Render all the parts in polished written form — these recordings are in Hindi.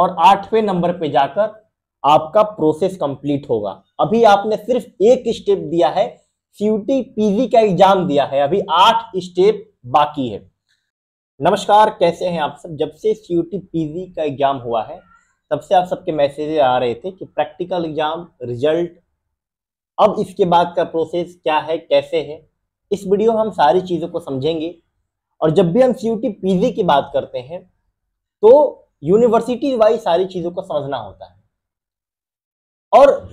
और 8वें नंबर पे जाकर आपका प्रोसेस कंप्लीट होगा। अभी आपने सिर्फ एक स्टेप दिया है, सीयूटी पीजी का एग्जाम दिया है, अभी 8 स्टेप बाकी है। नमस्कार, कैसे हैं आप सब। जब से सीयूटी पीजी का एग्जाम हुआ है तब से आप सबके मैसेज आ रहे थे कि प्रैक्टिकल एग्जाम रिजल्ट, अब इसके बाद का प्रोसेस क्या है, कैसे है। इस वीडियो में हम सारी चीजों को समझेंगे। और जब भी हम सीयूटी पीजी की बात करते हैं तो यूनिवर्सिटी वाइज सारी चीजों को समझना होता है। और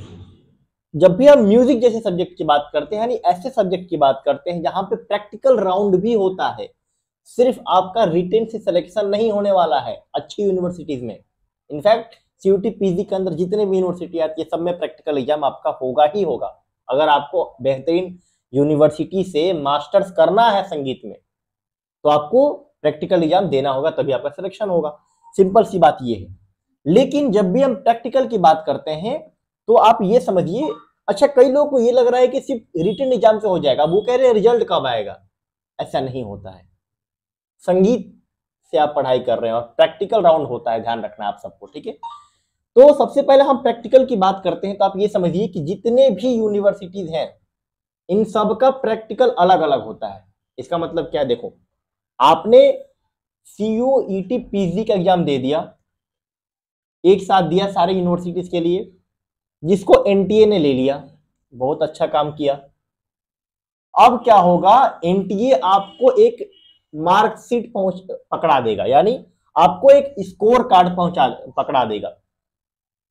जब भी हम म्यूजिक जैसे सब्जेक्ट की बात करते हैं, यानी ऐसे सब्जेक्ट की बात करते हैं जहां पे प्रैक्टिकल राउंड भी होता है, सिर्फ आपका रिटेन से सिलेक्शन नहीं होने वाला है अच्छी यूनिवर्सिटीज में। इनफैक्ट सीयूटी पीजी के अंदर जितने भी यूनिवर्सिटी आती है सब में प्रैक्टिकल एग्जाम आपका होगा ही होगा। अगर आपको बेहतरीन यूनिवर्सिटी से मास्टर्स करना है संगीत में तो आपको प्रैक्टिकल एग्जाम देना होगा, तभी आपका सिलेक्शन होगा। सिंपल सी बात ये है। लेकिन जब भी हम प्रैक्टिकल की बात करते हैं तो आप ये समझिए, अच्छा कई लोगों को ये लग रहा है कि सिर्फ रिटन एग्जाम से हो जाएगा, वो कह रहे हैं रिजल्ट कब आएगा। ऐसा नहीं होता है। संगीत से आप पढ़ाई कर रहे हैं और प्रैक्टिकल राउंड होता है, ध्यान रखना आप सबको, ठीक है। तो सबसे पहले हम प्रैक्टिकल की बात करते हैं तो आप ये समझिए कि जितने भी यूनिवर्सिटीज हैं इन सब का प्रैक्टिकल अलग अलग होता है। इसका मतलब क्या है, देखो आपने सीयूईटी पीजी का एग्जाम दे दिया, एक साथ दिया सारे यूनिवर्सिटीज के लिए, जिसको एनटीए ने ले लिया, बहुत अच्छा काम किया। अब क्या होगा, एनटीए आपको एक मार्कशीट पकड़ा देगा, यानी आपको एक स्कोर कार्ड पकड़ा देगा।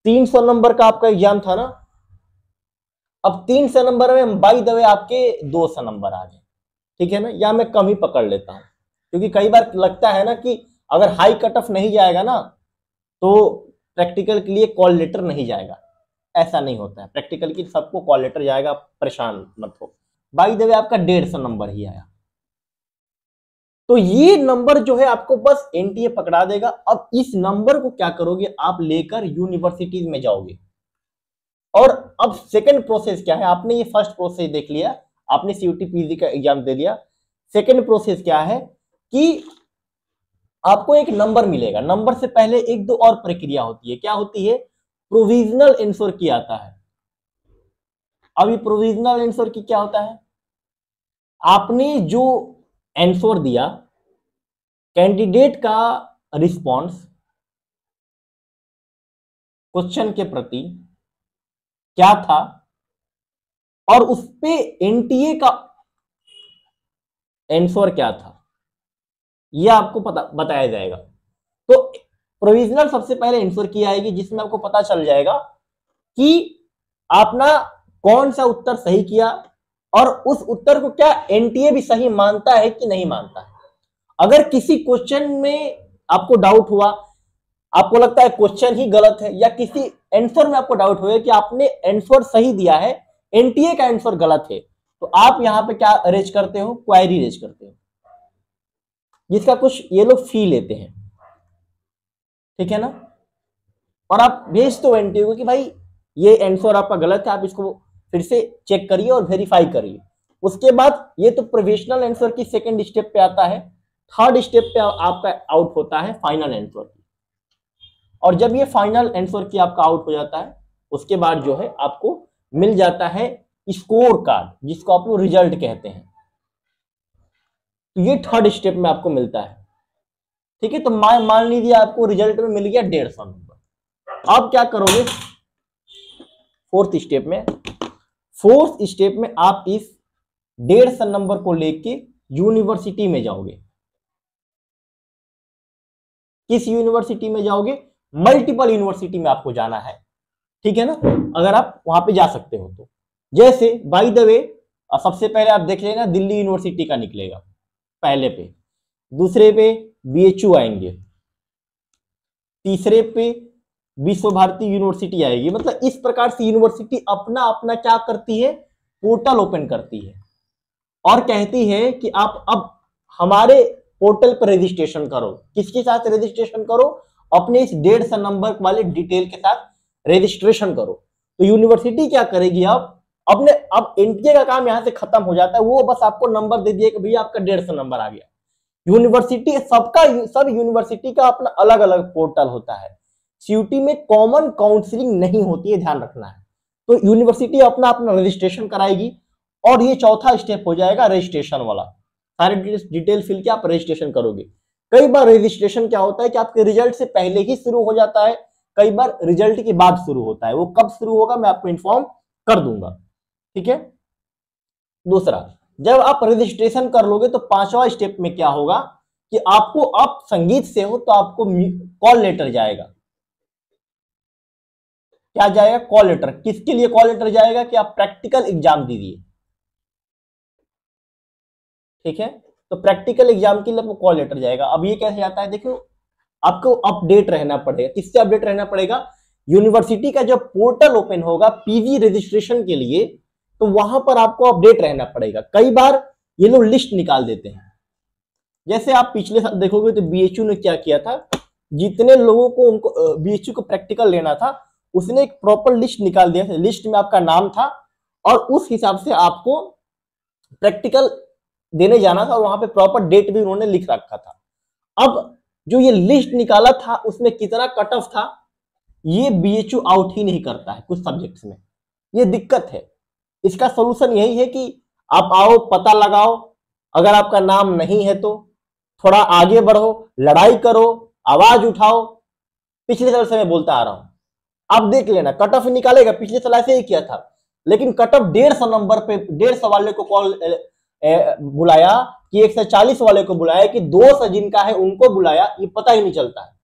300 नंबर का आपका एग्जाम था ना, अब 300 नंबर में बाय द वे आपके 200 नंबर आ गए, ठीक है ना। या मैं कम ही पकड़ लेता हूं, क्योंकि कई बार लगता है ना कि अगर हाई कट ऑफ नहीं जाएगा ना तो प्रैक्टिकल के लिए कॉल लेटर नहीं जाएगा। ऐसा नहीं होता है, प्रैक्टिकल की सबको कॉल लेटर जाएगा, परेशान मत हो। बाय द वे आपका 150 नंबर ही आया, तो ये नंबर जो है आपको बस एनटीए पकड़ा देगा। अब इस नंबर को क्या करोगे, आप लेकर यूनिवर्सिटीज में जाओगे। और अब सेकंड प्रोसेस क्या है, आपने ये फर्स्ट प्रोसेस देख लिया, आपने सीयूटी पीजी का एग्जाम दे लिया। सेकंड प्रोसेस क्या है कि आपको एक नंबर मिलेगा। नंबर से पहले एक दो और प्रक्रिया होती है। क्या होती है, प्रोविजनल आंसर की आता है। अब ये प्रोविजनल आंसर की क्या होता है, आपने जो आंसर दिया, कैंडिडेट का रिस्पॉन्स क्वेश्चन के प्रति क्या था और उस पे एनटीए का आंसर क्या था, यह आपको बताया जाएगा। तो प्रोविजनल सबसे पहले आंसर की आएगी, जिसमें आपको पता चल जाएगा कि आपने कौन सा उत्तर सही किया और उस उत्तर को क्या एनटीए भी सही मानता है कि नहीं मानता है। अगर किसी क्वेश्चन में आपको डाउट हुआ, आपको लगता है क्वेश्चन ही गलत है, या किसी आंसर में आपको डाउट हुआ कि आपने आंसर सही दिया है, एनटीए का आंसर गलत है, तो आप यहां पे क्या रेज करते हो, क्वेरी रेज करते हो, जिसका कुछ ये लोग फी लेते हैं, ठीक है ना। और आप भेज दो एनटीए को कि भाई ये आंसर आपका गलत है, आप इसको फिर से चेक करिए और वेरीफाई करिए। उसके बाद ये तो प्रोविजनल आंसर की सेकंड स्टेप पे आता है। थर्ड स्टेप पे आपका आउट होता है फाइनल आंसर की। और जब ये फाइनल आंसर की आपका आउट हो जाता है, उसके बाद जो है आपको मिल जाता है स्कोर कार्ड, जिसको आप लोग रिजल्ट कहते हैं। तो ये थर्ड स्टेप में आपको मिलता है, ठीक है। तो मान लीजिए आपको रिजल्ट में मिल गया 150 नंबर। अब क्या करोगे, फोर्थ स्टेप में आप इस 150 नंबर को लेके यूनिवर्सिटी में जाओगे। किस यूनिवर्सिटी में जाओगे, मल्टीपल यूनिवर्सिटी में आपको जाना है, ठीक है ना, अगर आप वहां पे जा सकते हो तो। जैसे बाय द वे सबसे पहले आप देख लेना, दिल्ली यूनिवर्सिटी का निकलेगा पहले पे, दूसरे पे बीएचयू आएंगे, तीसरे पे विश्व भारती यूनिवर्सिटी आएगी। मतलब इस प्रकार से यूनिवर्सिटी अपना अपना क्या करती है, पोर्टल ओपन करती है और कहती है कि आप अब हमारे पोर्टल पर रजिस्ट्रेशन करो। किसके साथ रजिस्ट्रेशन करो, अपने इस 150 नंबर वाले डिटेल के साथ रजिस्ट्रेशन करो। तो यूनिवर्सिटी क्या करेगी, अब एनटीए का काम यहां से खत्म हो जाता है, वो बस आपको नंबर दे दिए कि भैया आपका 150 नंबर आ गया। यूनिवर्सिटी सब यूनिवर्सिटी का अपना अलग अलग पोर्टल होता है। सीयूटी में कॉमन काउंसलिंग नहीं होती है, ध्यान रखना है। तो यूनिवर्सिटी अपना अपना रजिस्ट्रेशन कराएगी और ये चौथा स्टेप हो जाएगा रजिस्ट्रेशन वाला। सारे डिटेल फिल के आप रजिस्ट्रेशन करोगे। कई बार रजिस्ट्रेशन क्या होता है कि आपके रिजल्ट से पहले ही शुरू हो जाता है, कई बार रिजल्ट के बाद शुरू होता है। वो कब शुरू होगा मैं आपको इन्फॉर्म कर दूंगा, ठीक है। दूसरा, जब आप रजिस्ट्रेशन कर लोगे तो पांचवा स्टेप में क्या होगा कि आपको, आप संगीत से हो तो आपको कॉल लेटर जाएगा। क्या जाएगा? Call letter. किसके लिए कॉल लेटर जाएगा? कि आप प्रैक्टिकल एग्जाम दीजिए, ठीक है। तो प्रैक्टिकल एग्जाम के लिए आपको कॉल लेटर जाएगा। अब ये कैसे जाता है, देखो आपको अपडेट रहना पड़ेगा। किससे अपडेट रहना पड़ेगा? यूनिवर्सिटी का जब पोर्टल ओपन होगा पीजी रजिस्ट्रेशन के लिए, तो वहां पर आपको अपडेट रहना पड़ेगा। कई बार ये लोग लिस्ट निकाल देते हैं। जैसे आप पिछले साल देखोगे तो बीएचयू ने क्या किया था, जितने लोगों को उनको बीएचयू को प्रैक्टिकल लेना था उसने एक प्रॉपर लिस्ट निकाल दिया था। लिस्ट में आपका नाम था और उस हिसाब से आपको प्रैक्टिकल देने जाना था, वहां पे प्रॉपर डेट भी उन्होंने लिख रखा था। अब जो ये लिस्ट निकाला था उसमें कितना कट ऑफ था, ये बीएचयू आउट ही नहीं करता है कुछ सब्जेक्ट्स में। ये दिक्कत है। इसका सोल्यूशन यही है कि आप आओ, पता लगाओ, अगर आपका नाम नहीं है तो थोड़ा आगे बढ़ो, लड़ाई करो, आवाज उठाओ। पिछले साल से मैं बोलता आ रहा हूं, आप देख लेना कट ऑफ निकालेगा। पिछले साल ऐसे ही किया था, लेकिन कट ऑफ 150 नंबर पे 150 वाले को कॉल बुलाया कि 140 वाले को बुलाया कि 200 जिनका है उनको बुलाया, ये पता ही नहीं चलता है।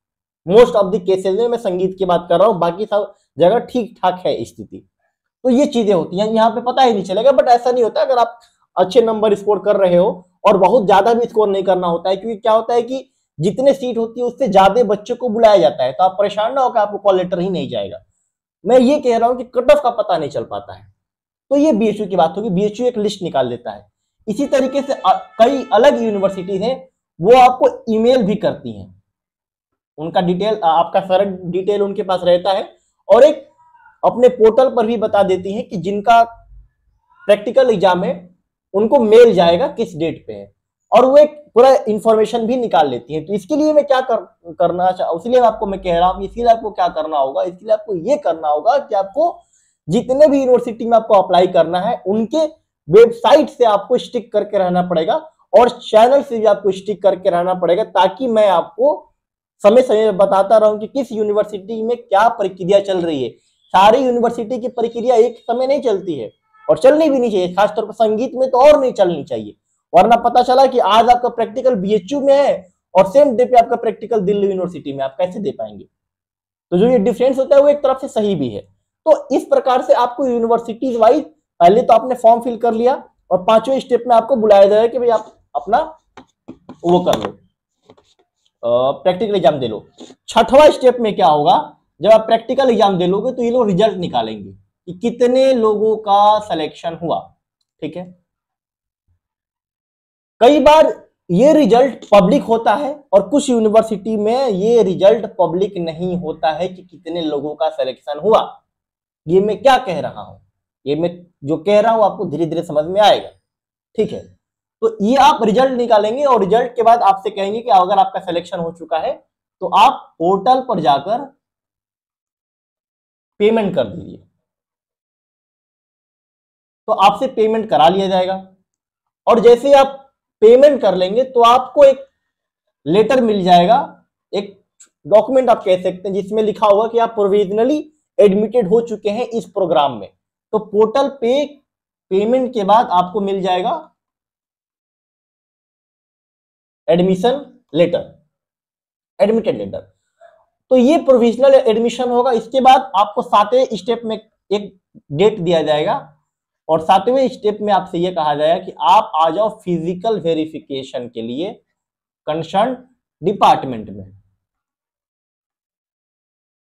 मोस्ट ऑफ द केसेस में मैं संगीत की बात कर रहा हूं, बाकी सब जगह ठीक ठाक है स्थिति। तो ये चीजें होती हैं, यहाँ पे पता ही नहीं चलेगा। बट ऐसा नहीं होता, अगर आप अच्छे नंबर स्कोर कर रहे हो और बहुत ज्यादा भी स्कोर नहीं करना होता है, क्योंकि क्या होता है कि जितने सीट होती है उससे ज्यादा बच्चों को बुलाया जाता है। तो आप परेशान ना हो कि आपको कॉल लेटर ही नहीं जाएगा। मैं ये कह रहा हूं कि कट ऑफ का पता नहीं चल पाता है। तो ये बीएचयू की बात होगी, बीएचयू एक लिस्ट निकाल देता है। इसी तरीके से कई अलग यूनिवर्सिटीज हैं, वो आपको ईमेल भी करती हैं। उनका डिटेल, आपका सारा डिटेल उनके पास रहता है और एक अपने पोर्टल पर भी बता देती हैं कि जिनका प्रैक्टिकल एग्जाम है उनको मेल जाएगा किस डेट पे है, और वो एक पूरा इंफॉर्मेशन भी निकाल लेती है। तो इसके लिए मैं क्या करना चाहूँ, इसलिए आपको मैं कह रहा हूँ, इसके लिए आपको क्या करना होगा, इसके लिए आपको ये करना होगा कि आपको जितने भी यूनिवर्सिटी में आपको अप्लाई करना है उनके वेबसाइट से आपको स्टिक करके रहना पड़ेगा और चैनल से भी आपको स्टिक करके रहना पड़ेगा, ताकि मैं आपको समय समय बताता रहूं कि किस यूनिवर्सिटी में क्या प्रक्रिया चल रही है। सारी यूनिवर्सिटी की प्रक्रिया एक समय नहीं चलती है और चलनी भी नहीं चाहिए, खासतौर पर संगीत में तो और नहीं चलनी चाहिए। वरना पता चला कि आज आपका प्रैक्टिकल बीएचयू में है और सेम डे पे आपका प्रैक्टिकल दिल्ली यूनिवर्सिटी में, आप कैसे दे पाएंगे? तो जो ये डिफरेंस होता है वो एक तरफ से सही भी है। तो इस प्रकार से आपको यूनिवर्सिटीज वाइज पहले तो आपने फॉर्म फिल कर लिया और पांचवें स्टेप में आपको बुलाया जाएगा कि भाई आप अपना वो कर लो, प्रैक्टिकल एग्जाम दे लो। छठवां स्टेप में क्या होगा, जब आप प्रैक्टिकल एग्जाम दे लोगे तो ये लोग रिजल्ट निकालेंगे कि कितने लोगों का सिलेक्शन हुआ, ठीक है। कई बार ये रिजल्ट पब्लिक होता है और कुछ यूनिवर्सिटी में ये रिजल्ट पब्लिक नहीं होता है कि कितने लोगों का सिलेक्शन हुआ। ये मैं क्या कह रहा हूं, ये मैं जो कह रहा हूं आपको धीरे धीरे समझ में आएगा, ठीक है। तो ये आप रिजल्ट निकालेंगे और रिजल्ट के बाद आपसे कहेंगे कि अगर आपका सिलेक्शन हो चुका है तो आप पोर्टल पर जाकर पेमेंट कर दीजिए। तो आपसे पेमेंट करा लिया जाएगा और जैसे आप पेमेंट कर लेंगे तो आपको एक लेटर मिल जाएगा, एक डॉक्यूमेंट आप कह सकते हैं, जिसमें लिखा होगा कि आप प्रोविजनली एडमिटेड हो चुके हैं इस प्रोग्राम में। तो पोर्टल पे पेमेंट के बाद आपको मिल जाएगा एडमिशन लेटर, एडमिटेड लेटर। तो ये प्रोविजनल एडमिशन होगा। इसके बाद आपको 7वें स्टेप में एक डेट दिया जाएगा और 7वें स्टेप में आपसे यह कहा जाएगा कि आप आ जाओ फिजिकल वेरिफिकेशन के लिए कंसर्न डिपार्टमेंट में,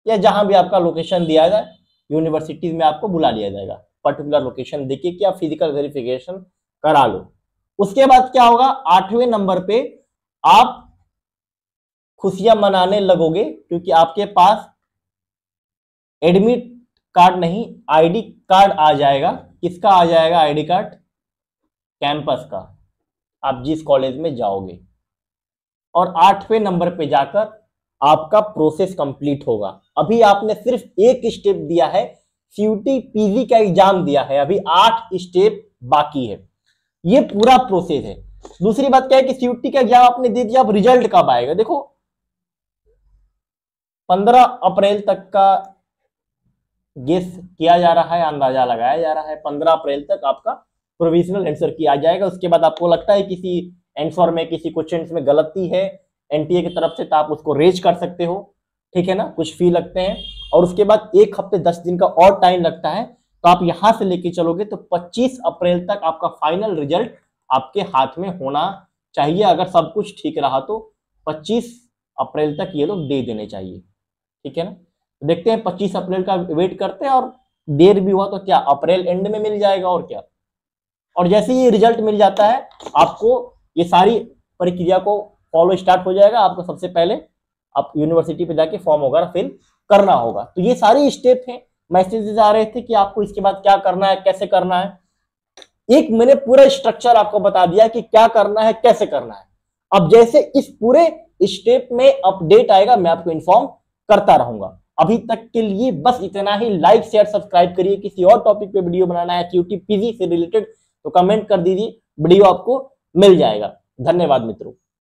या जहां भी आपका लोकेशन दिया जाए यूनिवर्सिटीज में आपको बुला लिया जाएगा, पर्टिकुलर लोकेशन देखिए कि आप फिजिकल वेरिफिकेशन करा लो। उसके बाद क्या होगा, 8वें नंबर पे आप खुशियां मनाने लगोगे क्योंकि आपके पास एडमिट कार्ड नहीं आईडी कार्ड आ जाएगा। किसका आ जाएगा आईडी कार्ड? कैंपस का, आप जिस कॉलेज में जाओगे। और 8वें नंबर पे जाकर आपका प्रोसेस कंप्लीट होगा। अभी आपने सिर्फ एक स्टेप दिया है, सीयूटी पीजी का एग्जाम दिया है, अभी 8 स्टेप बाकी है। ये पूरा प्रोसेस है। दूसरी बात क्या है कि सीयूटी का एग्जाम आपने दे दिया, अब रिजल्ट कब आएगा? देखो 15 अप्रैल तक का गेस किया जा रहा है, अंदाजा लगाया जा रहा है। 15 अप्रैल तक आपका प्रोविजनल आंसर किया जाएगा। उसके बाद आपको लगता है किसी आंसर में, किसी क्वेश्चन में गलती है एनटीए की तरफ से, तो आप उसको रेज कर सकते हो, ठीक है ना, कुछ फी लगते हैं। और उसके बाद 1 हफ्ते 10 दिन का और टाइम लगता है। तो आप यहां से लेके चलोगे तो 25 अप्रैल तक आपका फाइनल रिजल्ट आपके हाथ में होना चाहिए। अगर सब कुछ ठीक रहा तो 25 अप्रैल तक ये लोग दे देने चाहिए, ठीक है ना। देखते हैं 25 अप्रैल का वेट करते हैं, और देर भी हुआ तो क्या अप्रैल एंड में मिल जाएगा और क्या। और जैसे ही रिजल्ट मिल जाता है आपको ये सारी प्रक्रिया को फॉलो स्टार्ट हो जाएगा। आपको सबसे पहले आप यूनिवर्सिटी पे जाके फॉर्म वगैरह फिल करना होगा। तो ये सारी स्टेप हैं। मैसेजेस आ रहे थे कि आपको इसके बाद क्या करना है, कैसे करना है। एक मैंने पूरा स्ट्रक्चर आपको बता दिया कि क्या करना है, कैसे करना है। अब जैसे इस पूरे स्टेप में अपडेट आएगा मैं आपको इन्फॉर्म करता रहूंगा। अभी तक के लिए बस इतना ही। लाइक शेयर सब्सक्राइब करिए। किसी और टॉपिक पे वीडियो बनाना है सीयूटी पीजी से रिलेटेड तो कमेंट कर दीजिए, वीडियो आपको मिल जाएगा। धन्यवाद मित्रों।